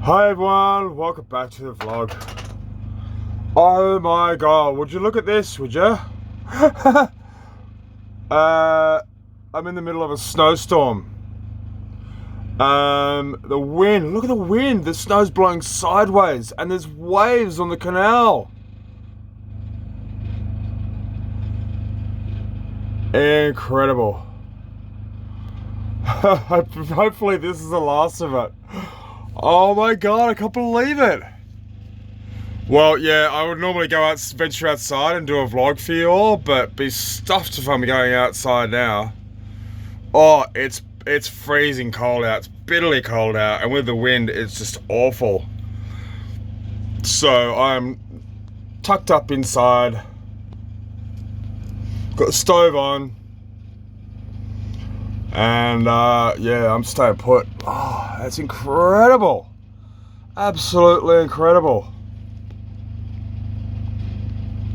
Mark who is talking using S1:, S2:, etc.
S1: Hi everyone, welcome back to the vlog. Oh my god, would you look at this, would you? I'm in the middle of a snowstorm. The wind, look at the wind, the snow's blowing sideways and there's waves on the canal. Incredible. Hopefully this is the last of it. Oh my god, I can't believe it. Well, yeah, I would normally go out, venture outside and do a vlog for you all, but be stuffed if I'm going outside now. Oh, it's freezing cold out. It's bitterly cold out, and with the wind, it's just awful. So I'm tucked up inside, got the stove on, and yeah, I'm staying put. Oh, that's incredible. Absolutely incredible.